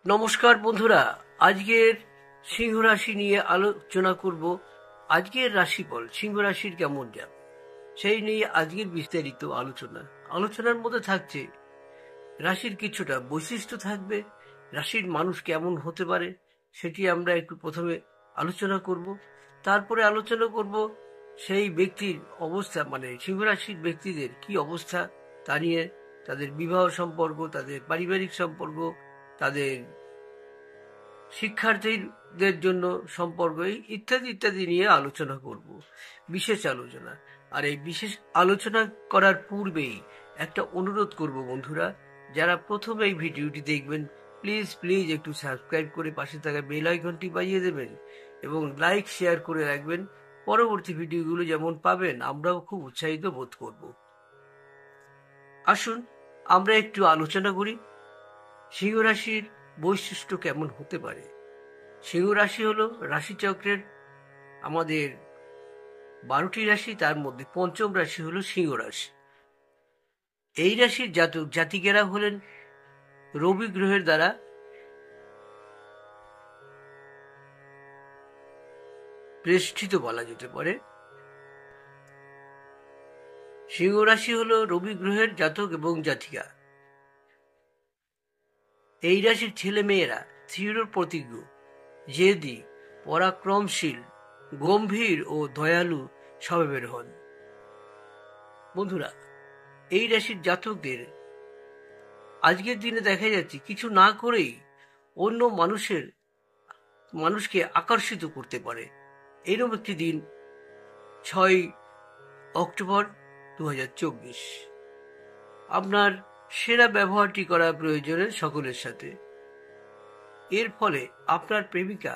নমস্কার বন্ধুরা, আজকের সিংহ রাশি নিয়ে আলোচনা করব। আজকের রাশিফল সিংহ রাশির কেমন যাবে সেই নিয়ে আজকের বিস্তারিত আলোচনার মধ্যে থাকছে রাশির কিছুটা বৈশিষ্ট্য থাকবে, রাশির মানুষ কেমন হতে পারে সেটি আমরা একটু প্রথমে আলোচনা করব। তারপরে আলোচনা করব সেই ব্যক্তির অবস্থা, মানে সিংহ রাশির ব্যক্তিদের কি অবস্থা তা নিয়ে, তাদের বিবাহ সম্পর্ক, তাদের পারিবারিক সম্পর্ক, তাদের শিক্ষার্থীদের জন্য সম্পর্ক ইত্যাদি ইত্যাদি নিয়ে আলোচনা করব, বিশেষ আলোচনা। আর এই বিশেষ আলোচনা করার পূর্বেই একটা অনুরোধ করব বন্ধুরা, যারা প্রথম এই ভিডিওটি দেখবেন প্লিজ প্লিজ একটু সাবস্ক্রাইব করে পাশে থাকা বেল আইকনটি বাজিয়ে দেবেন এবং লাইক শেয়ার করে রাখবেন। পরবর্তী ভিডিওগুলো যেমন পাবেন আমরাও খুব উৎসাহিত বোধ করব। আসুন আমরা একটু আলোচনা করি সিংহ রাশির বৈশিষ্ট্য কেমন হতে পারে। সিংহ রাশি হলো রাশিচক্রের আমাদের 12টি রাশি, তার মধ্যে পঞ্চম রাশি হলো সিংহ রাশি। এই রাশির জাতক জাতিকেরা হলেন রবি গ্রহের দ্বারা বেষ্টিত বলা যেতে পারে। সিংহ রাশি হলো রবি গ্রহের জাতক এবং জাতিকা। এই রাশির ছেলে মেয়েরা দৃঢ় প্রতিজ্ঞ, জেদি, পরাক্রমশীল, গম্ভীর ও দয়ালু স্বভাবের হন। বন্ধুরা, এই রাশির জাতকদের আজকের দিনে দেখা যাচ্ছে কিছু না করেই অন্য মানুষকে আকর্ষিত করতে পারে। এরকম একটি দিন 6 অক্টোবর 2024। আপনার সেরা ব্যবহারটি করা প্রয়োজনের সকলের সাথে। এর ফলে আপনার প্রেমিকা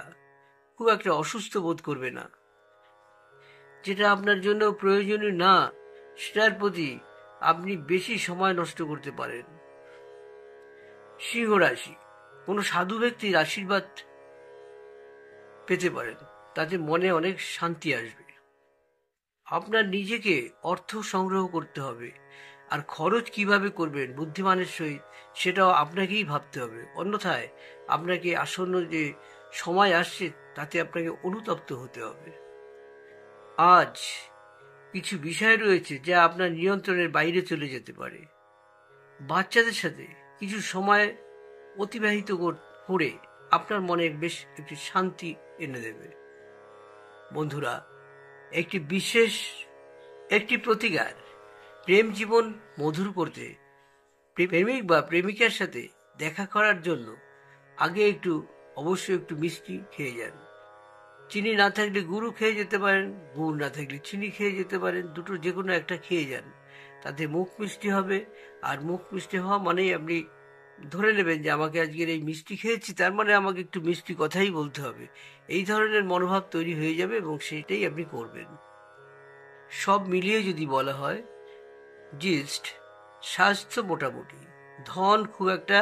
খুব একটা অসুস্থ বোধ করবে না। যেটা আপনার জন্য প্রয়োজনীয় না সেটার প্রতি আপনি বেশি সময় নষ্ট করতে পারেন। সিংহ রাশি, কোনো সাধু ব্যক্তির আশীর্বাদ পেতে পারেন, তাতে মনে অনেক শান্তি আসবে। আপনার নিজেকে অর্থ সংগ্রহ করতে হবে, আর খরচ কিভাবে করবেন বুদ্ধিমানের সহিত সেটাও আপনাকেই ভাবতে হবে। অন্যথায় আপনাকে আসন্ন যে সময় আসছে তাতে আপনাকে অনুতপ্ত হতে হবে। আজ কিছু বিষয় রয়েছে যা আপনার নিয়ন্ত্রণের বাইরে চলে যেতে পারে। বাচ্চাদের সাথে কিছু সময় অতিবাহিত করে আপনার মনে বেশ একটি শান্তি এনে দেবে। বন্ধুরা, একটি প্রতিকার প্রেম জীবন মধুর করতে প্রেমিক বা প্রেমিকার সাথে দেখা করার জন্য আগে অবশ্যই একটু মিষ্টি খেয়ে যান। চিনি না থাকলে গুড়ও খেয়ে যেতে পারেন, গুড় না থাকলে চিনি খেয়ে যেতে পারেন, দুটো যে কোনো একটা খেয়ে যান। তাতে মুখ মিষ্টি হবে, আর মুখ মিষ্টি হওয়া মানেই আপনি ধরে নেবেন যে আমাকে আজকের এই মিষ্টি খেয়েছি, তার মানে আমাকে একটু মিষ্টি কথাই বলতে হবে। এই ধরনের মনোভাব তৈরি হয়ে যাবে এবং সেটাই আপনি করবেন। সব মিলিয়ে যদি বলা হয়, জিস্ট স্বাস্থ্য মোটামুটি, ধন খুব একটা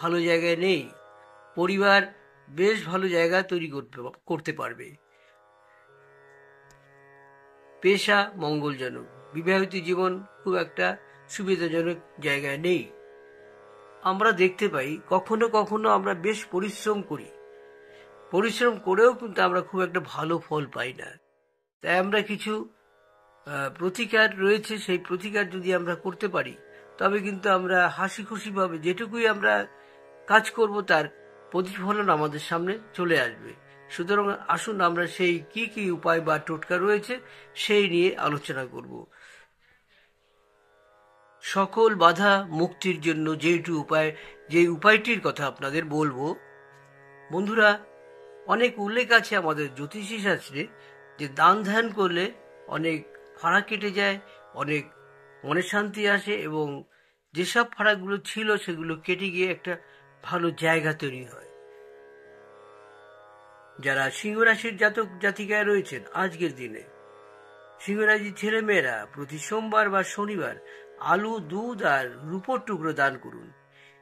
ভালো জায়গায় নেই, পরিবার বেশ ভালো জায়গা তৈরি করতে পারবে, পেশা মঙ্গলজনক, বিবাহিত জীবন খুব একটা সুবিধাজনক জায়গায় নেই। আমরা দেখতে পাই কখনো কখনো আমরা বেশ পরিশ্রম করেও কিন্তু আমরা খুব একটা ভালো ফল পাই না। তাই আমরা কিছু প্রতিকার রয়েছে, সেই প্রতিকার যদি আমরা করতে পারি তবে কিন্তু আমরা হাসি খুশি ভাবে যেটুকুই আমরা কাজ করব তার প্রতিফলন আমাদের সামনে চলে আসবে। সুতরাং আসুন আমরা সেই কি কি উপায় বা টোটকা রয়েছে সেই নিয়ে আলোচনা করব। সকল বাধা মুক্তির জন্য যে উপায়টির কথা আপনাদের বলবো, বন্ধুরা, অনেক উল্লেখ আছে আমাদের জ্যোতিষী শাস্ত্রে যে দান ধ্যান করলে অনেক ফাঁড়া কেটে যায়, অনেক মনে শান্তি আসে এবং যেসব ফাঁড়াগুলো ছিল সেগুলো কেটে গিয়ে একটা ভালো জায়গা তৈরি হয়। যারা সিংহ রাশির জাতক জাতিকায় রয়েছেন আজকের দিনে, সিংহ রাশির ছেলে মেয়েরা প্রতি সোমবার বা শনিবার আলু, দুধ আর রূপোর টুকরো দান করুন।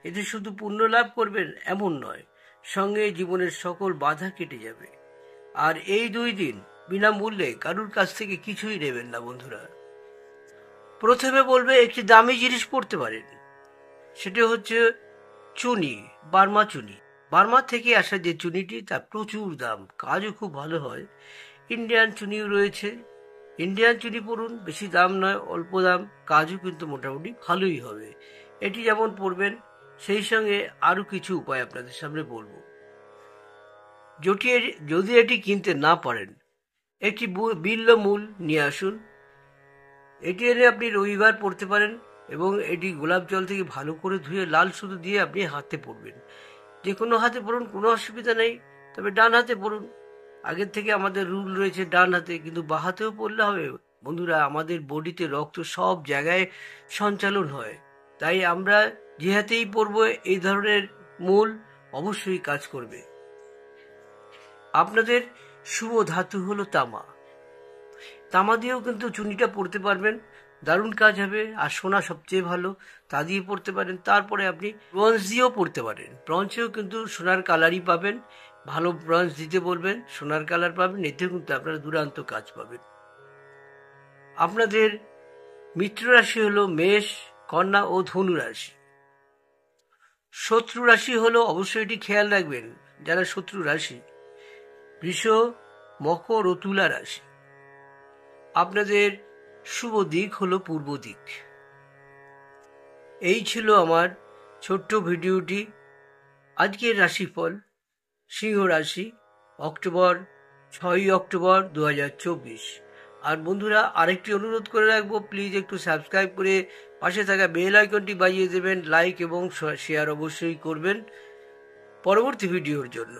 এতে শুধু পুণ্য লাভ করবেন এমন নয়, সঙ্গে জীবনের সকল বাধা কেটে যাবে। আর এই 2 দিন বিনামূল্যে কারুর কাছ থেকে কিছুই নেবেন না বন্ধুরা। প্রথমে বলবে একটি দামি জিনিস পড়তে পারেন, সেটা হচ্ছে চুনি, বার্মা চুনি। বার্মা থেকে আসা যে চুনিটি তার প্রচুর দাম, কাজও খুব ভালো হয়। ইন্ডিয়ান চুনিও রয়েছে, ইন্ডিয়ান চুনি পড়ুন, বেশি দাম নয়, অল্প দাম, কাজও কিন্তু মোটামুটি ভালোই হবে। এটি যেমন পড়বেন, সেই সঙ্গে আরও কিছু উপায় আপনাদের সামনে বলবো। যদি এটি কিনতে না পারেন, একটি বিল্ল মূল নিয়ে আসুন। এটি এনে আপনি রবিবার পড়তে পারেন এবং এটি গোলাপ জল থেকে ভালো করে ধুয়ে লাল সুতো দিয়ে আপনি হাতে পড়বেন। যে কোনো হাতে পড়ুন, কোনো অসুবিধা নেই, তবে ডান হাতে পড়ুন। আগের থেকে আমাদের রুল রয়েছে ডান হাতে, কিন্তু বাঁ হাতেও পড়লে হবে। বন্ধুরা, আমাদের বডিতে রক্ত সব জায়গায় সঞ্চালন হয়, তাই আমরা যে হাতেই পড়বো এই ধরনের মূল অবশ্যই কাজ করবে। আপনাদের শুভ ধাতু হলো তামা। তামা দিয়েও কিন্তু চুনিটা পড়তে পারবেন, দারুণ কাজ হবে। আর সোনা সবচেয়ে ভালো, তা দিয়ে পড়তে পারেন। তারপরে আপনি ব্রঞ্জ দিয়েও পড়তে পারেন, ব্রঞ্জেও কিন্তু সোনার কালারই পাবেন। ভালো ব্রঞ্জ দিতে বলবেন, সোনার কালার পাবেন, এতেও কিন্তু আপনারা দুর্দান্ত কাজ পাবেন। আপনাদের মিত্র রাশি হলো মেষ, কন্যা ও ধনু রাশি। শত্রু রাশি হলো, অবশ্যই এটি খেয়াল রাখবেন যারা শত্রু রাশি, বৃষ, মকর ও তুলা রাশি। আপনাদের শুভ দিক হলো পূর্ব দিক। এই ছিল আমার ছোট্ট ভিডিওটি। আজকের রাশিফল সিংহ রাশি, 6 অক্টোবর 2024। আর বন্ধুরা, আরেকটি অনুরোধ করে রাখবো, প্লিজ একটু সাবস্ক্রাইব করে পাশে থাকা বেল আইকনটি বাজিয়ে দেবেন, লাইক এবং শেয়ার অবশ্যই করবেন পরবর্তী ভিডিওর জন্য।